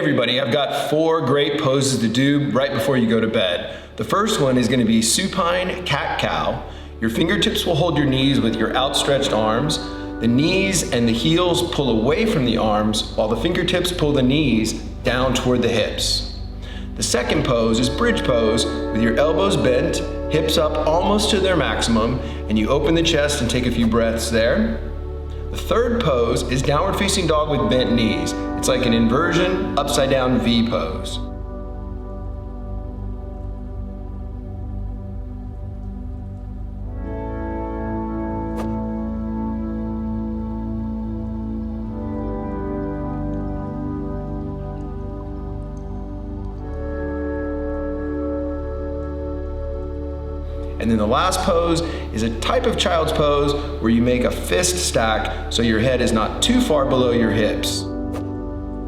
everybody, I've got 4 great poses to do right before you go to bed. The first one is going to be supine cat-cow. Your fingertips will hold your knees with your outstretched arms. The knees and the heels pull away from the arms while the fingertips pull the knees down toward the hips. The second pose is bridge pose with your elbows bent, hips up almost to their maximum, and you open the chest and take a few breaths there. The third pose is downward facing dog with bent knees. It's like an inversion, upside down V pose. And then the last pose is a type of child's pose where you make a fist stack so your head is not too far below your hips.